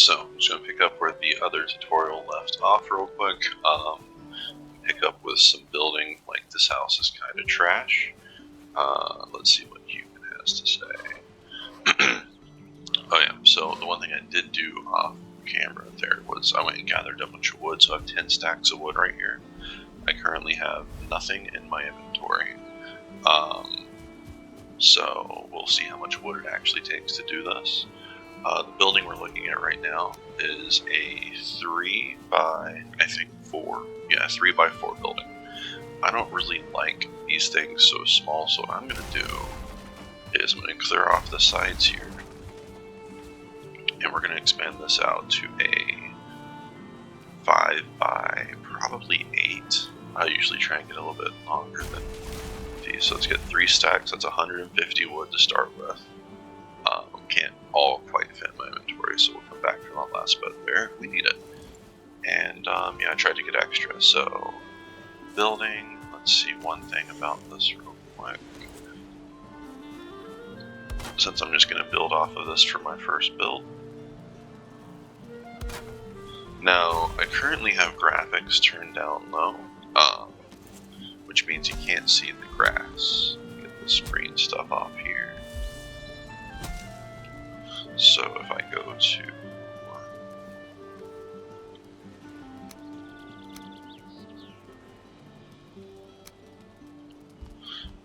So I'm just going to pick up where the other tutorial left off real quick. Pick up with some building, like this house is kind of trash. Let's see what Human has to say. Oh yeah, so the one thing I did do off camera there was I went and gathered a bunch of wood, so I have 10 stacks of wood right here. I currently have nothing in my inventory. So we'll see how much wood it actually takes to do this. The building we're looking at right now is a 3 by, I think 4. Yeah, 3 by 4 building. I don't really like these things so small, so what I'm going to do is I'm going to clear off the sides here. And we're going to expand this out to a 5 by probably 8. I usually try and get a little bit longer than these. So let's get 3 stacks. That's 150 wood to start with. Can't all quite fit in my inventory, so we'll come back to that last bit there if we need it. And yeah, I tried to get extra. So building, let's see one thing about this real quick. Since I'm just going to build off of this for my first build. Now, I currently have graphics turned down low, which means you can't see the grass. Get this green stuff off here. So if I go to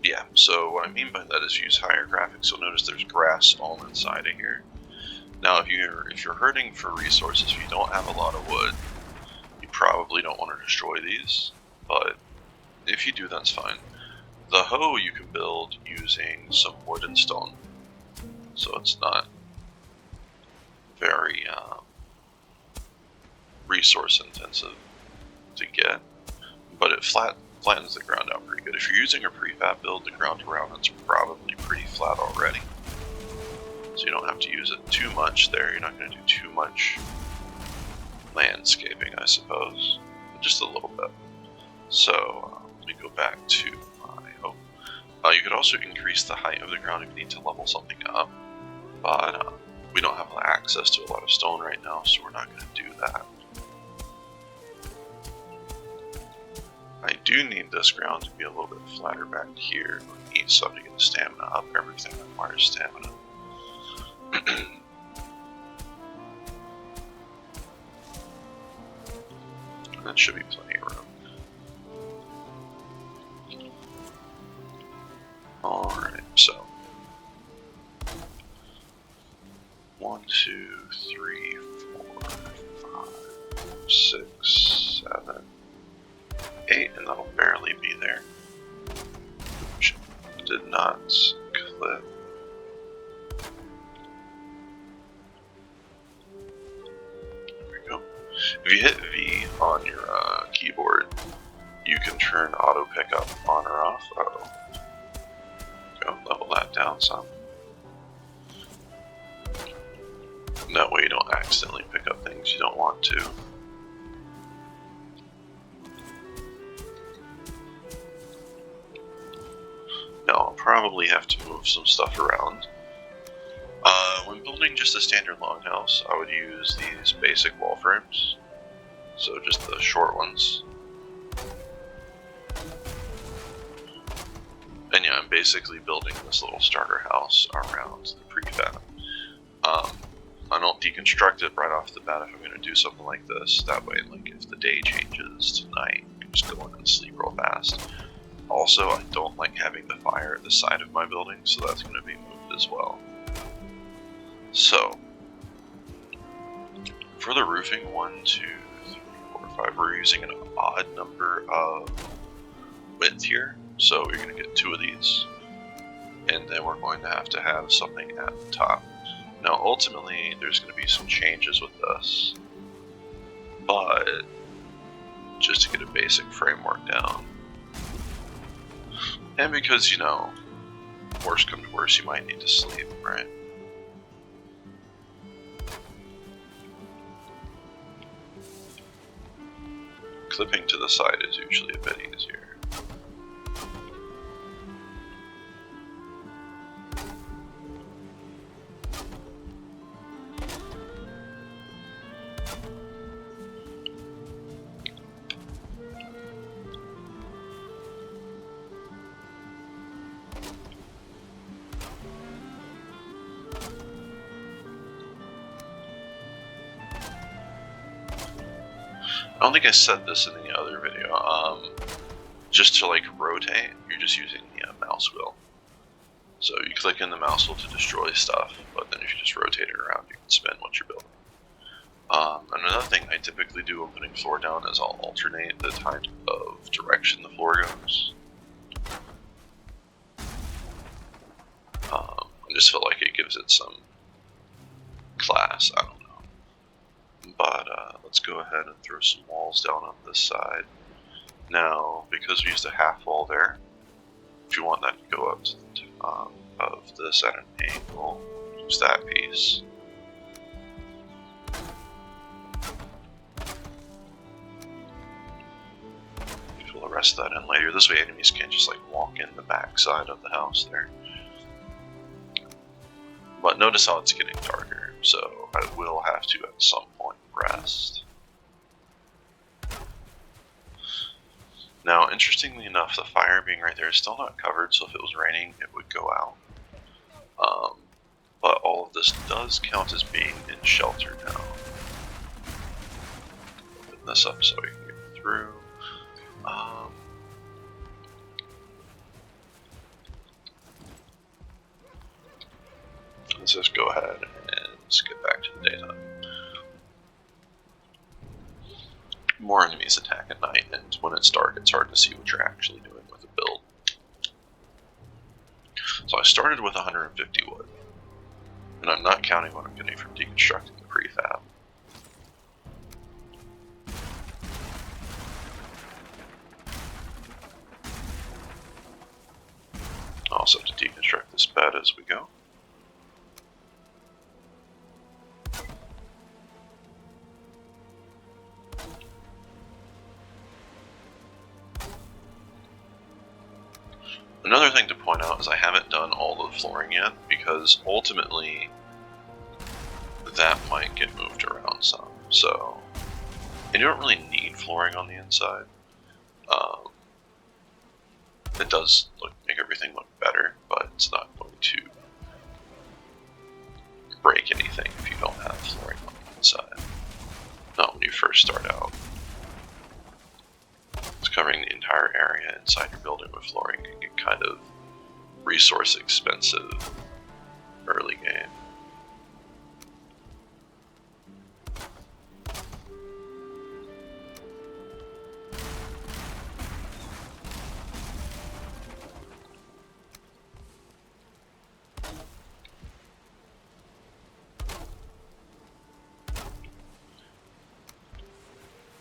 yeah, so what I mean by that is use higher graphics. You'll notice there's grass all inside of here. Now if you're hurting for resources, if you don't have a lot of wood, you probably don't want to destroy these, but if you do, that's fine. The hoe you can build using some wood and stone, so it's not very resource intensive to get, but it flattens the ground out pretty good. If you're using a prefab build, the ground around it's probably pretty flat already, so you don't have to use it too much there. You're not going to do too much landscaping, I suppose, just a little bit. So let me go back to my hoe. You could also increase the height of the ground if you need to level something up, but we don't have access to a lot of stone right now, so we're not going to do that. I do need this ground to be a little bit flatter back here. I need stuff to get the stamina up. Everything requires stamina. That should be plenty of room. Alright, so 1, 2, 3, 4, 5, 6, 7, 8, and that'll barely be there. Which did not clip. There we go. If you hit V on your keyboard, you can turn auto pickup on or off. Uh-oh. Go level that down some. That way you don't accidentally pick up things you don't want to. Now I'll probably have to move some stuff around. When building just a standard longhouse, I would use these basic wall frames. So just the short ones. And yeah, I'm basically building this little starter house around the prefab. I don't deconstruct it right off the bat if I'm going to do something like this. That way, like if the day changes to night, I can just go in and sleep real fast. Also, I don't like having the fire at the side of my building, so that's going to be moved as well. So, for the roofing, 1, 2, 3, 4, 5, we're using an odd number of width here. So you're going to get 2 of these, and then we're going to have something at the top. Now ultimately there's going to be some changes with this, but just to get a basic framework down. And because, you know, worst come to worst, you might need to sleep, right? Clipping to the side is usually a bit easier. I don't think I said this in the other video. Just to like rotate, you're just using the mouse wheel. So you click in the mouse wheel to destroy stuff, but then if you just rotate it around, you can spin what you're building. And another thing I typically do when putting floor down is I'll alternate the type of direction the floor goes. I just feel like it gives it some class, I don't know. But let's go ahead and throw some walls down on this side. Now, because we used a half wall there, if you want that to go up to the top of this at an angle, use that piece. Fill the rest of that in later. This way enemies can't just like walk in the back side of the house there. But notice how it's getting darker, so I will have to at some point rest. Now, interestingly enough, the fire being right there is still not covered, so if it was raining, it would go out. But all of this does count as being in shelter now. Open this up so we can get through. Let's just go ahead and skip back to the daytime. More enemies attack at night, and when it's dark, it's hard to see what you're actually doing with the build. So I started with 150 wood, and I'm not counting what I'm getting from deconstructing the prefab. I also have to deconstruct this bed as we go. Another thing to point out is I haven't done all the flooring yet, because ultimately that might get moved around some. So, and you don't really need flooring on the inside. It does make everything look better, but it's not going to break anything if you don't have flooring on the inside. Not when you first start out. Covering the entire area inside your building with flooring can get kind of resource expensive early game.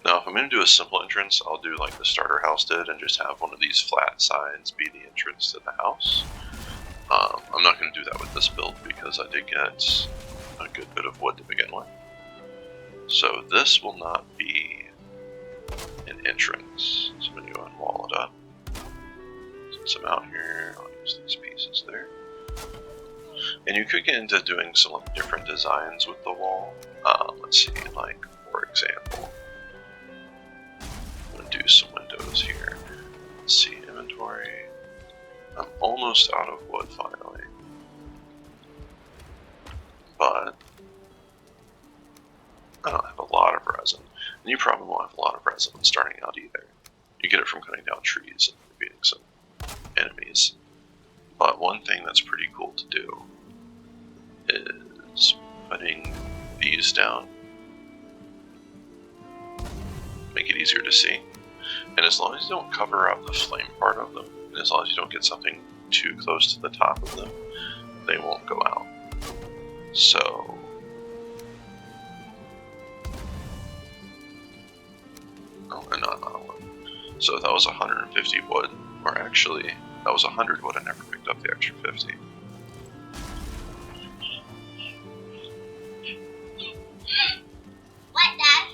Now, if I'm going to do a simple entrance, I'll do like the starter house did and just have one of these flat sides be the entrance to the house. I'm not going to do that with this build because I did get a good bit of wood to begin with. So this will not be an entrance. So I'm going to go and wall it up. Since I'm out here, I'll use these pieces there. And you could get into doing some different designs with the wall. Let's see, like for example, do some windows here. Let's see, inventory. I'm almost out of wood finally. But I don't have a lot of resin. And you probably won't have a lot of resin starting out either. You get it from cutting down trees and defeating some enemies. But one thing that's pretty cool to do is putting these down. Make it easier to see. And as long as you don't cover up the flame part of them, and as long as you don't get something too close to the top of them, they won't go out. So, oh, and not wood. So that was 150 wood, or actually, that was 100 wood. I never picked up the extra 50. What, Dad?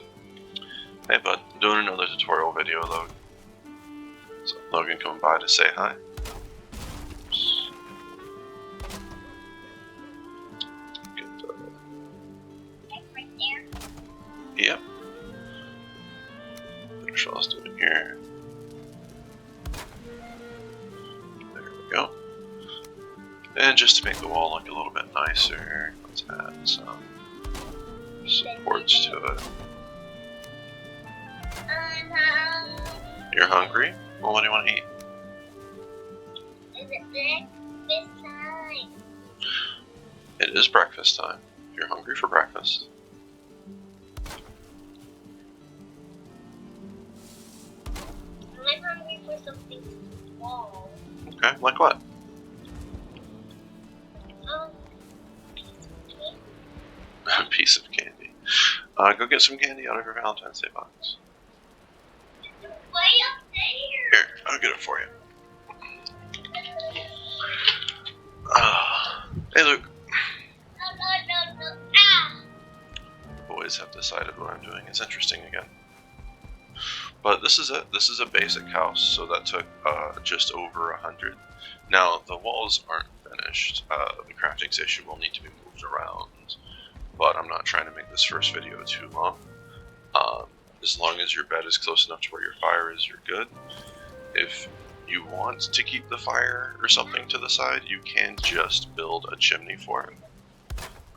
Hey, bud. I'm doing another tutorial video, Logan. So, Logan coming by to say hi. Oops. Get, Right there? yep. Finish what I was doing here. There we go. And just to make the wall look a little bit nicer, let's add some supports to it. You're hungry? Well, what do you want to eat? Is it breakfast time? It is breakfast time. If you're hungry for breakfast. I'm hungry for something small. Okay, like what? A piece of candy. Go get some candy out of your Valentine's Day box. Way up there. Here, I'll get it for you. Hey, Luke. No. Ah! Boys have decided what I'm doing is interesting again. But this is it. This is a basic house, so that took just over 100. Now, the walls aren't finished. The crafting station will need to be moved around, but I'm not trying to make this first video too long. As long as your bed is close enough to where your fire is, you're good. If you want to keep the fire or something to the side, you can just build a chimney for it.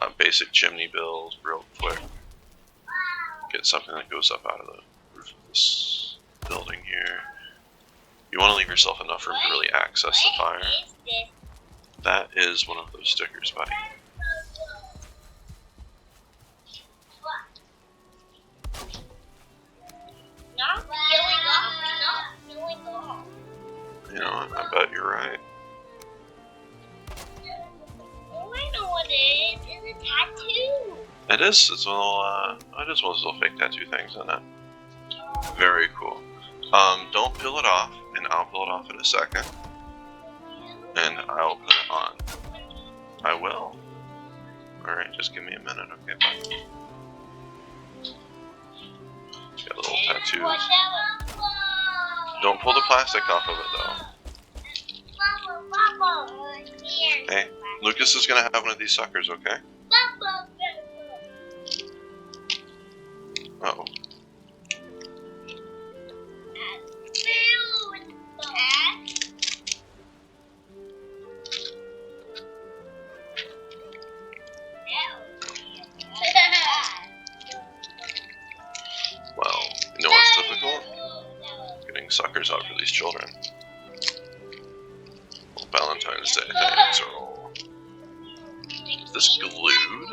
A basic chimney build, real quick. Get something that goes up out of the roof of this building here. You want to leave yourself enough room to really access the fire. What is this? That is one of those stickers, buddy. Not feeling off. Not feeling off. You know, I bet you're right. Oh, I know what it is. It's a tattoo. It is. It's a little. It is one of those little fake tattoo things, isn't it? Very cool. Don't peel it off, and I'll peel it off in a second, and I'll put it on. I will. All right, just give me a minute, okay? Bye. Got little tattoos. Don't pull the plastic off of it, though. Hey, Lucas is gonna have one of these suckers, okay? Uh-oh. Well, you know what's difficult? Getting suckers out for these children. Well, Valentine's Day things are all... Is this glued?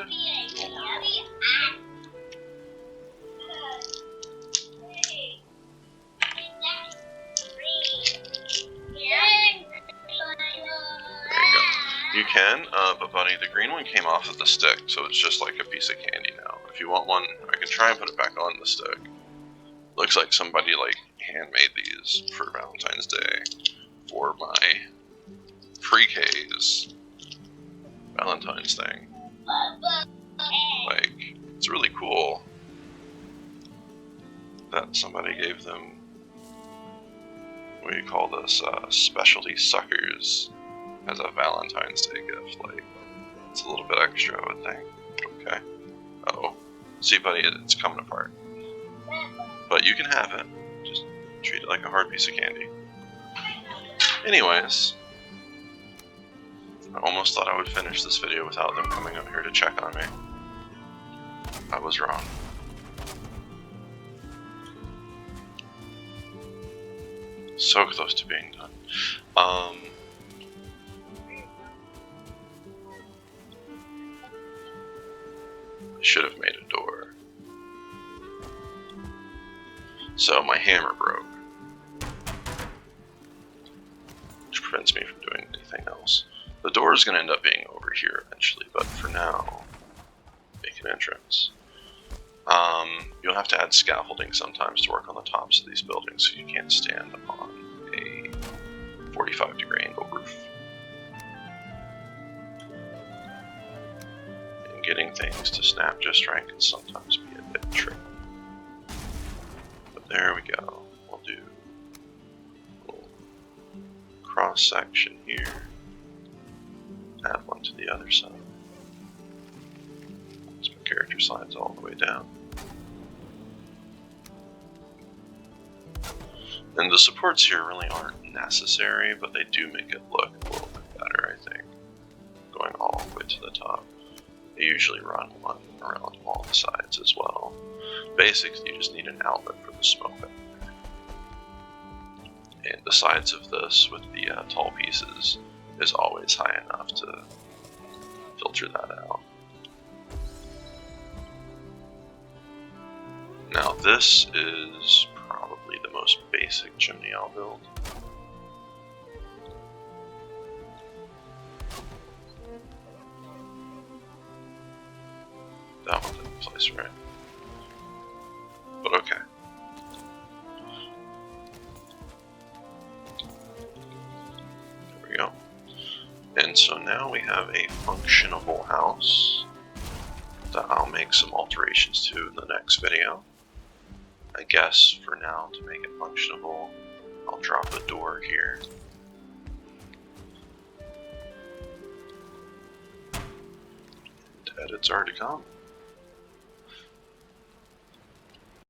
You can, but buddy, the green one came off of the stick, so it's just like a piece of candy now. If you want one, I can try and put it back on the stick. Looks like somebody like handmade these for Valentine's Day for my pre-K's Valentine's thing. Like, it's really cool that somebody gave them, what do you call this, specialty suckers as a Valentine's Day gift. Like, it's a little bit extra, I would think. Okay. Uh-oh. See, buddy, it's coming apart. But you can have it. Just treat it like a hard piece of candy. Anyways, I almost thought I would finish this video without them coming up here to check on me. I was wrong. So close to being done. I should have made a door. So my hammer broke, which prevents me from doing anything else. The door is going to end up being over here eventually, but for now, make an entrance. You'll have to add scaffolding sometimes to work on the tops of these buildings, so you can't stand on a 45-degree angle roof. And getting things to snap just right can sometimes be a bit tricky. But there we go. We'll do a little cross section here. Add one to the other side. So my character slides all the way down. And the supports here really aren't necessary, but they do make it look a little bit better, I think. Going all the way to the top. They usually run one around all the sides as well. Basically, you just need an outlet for the smoke up there. And the sides of this with the tall pieces is always high enough to filter that out. Now this is probably the most basic chimney I'll build. That one didn't place right. But okay. There we go. And so now we have a functionable house that I'll make some alterations to in the next video. I guess for now, to make it functionable, I'll drop a door here. And edits are to come.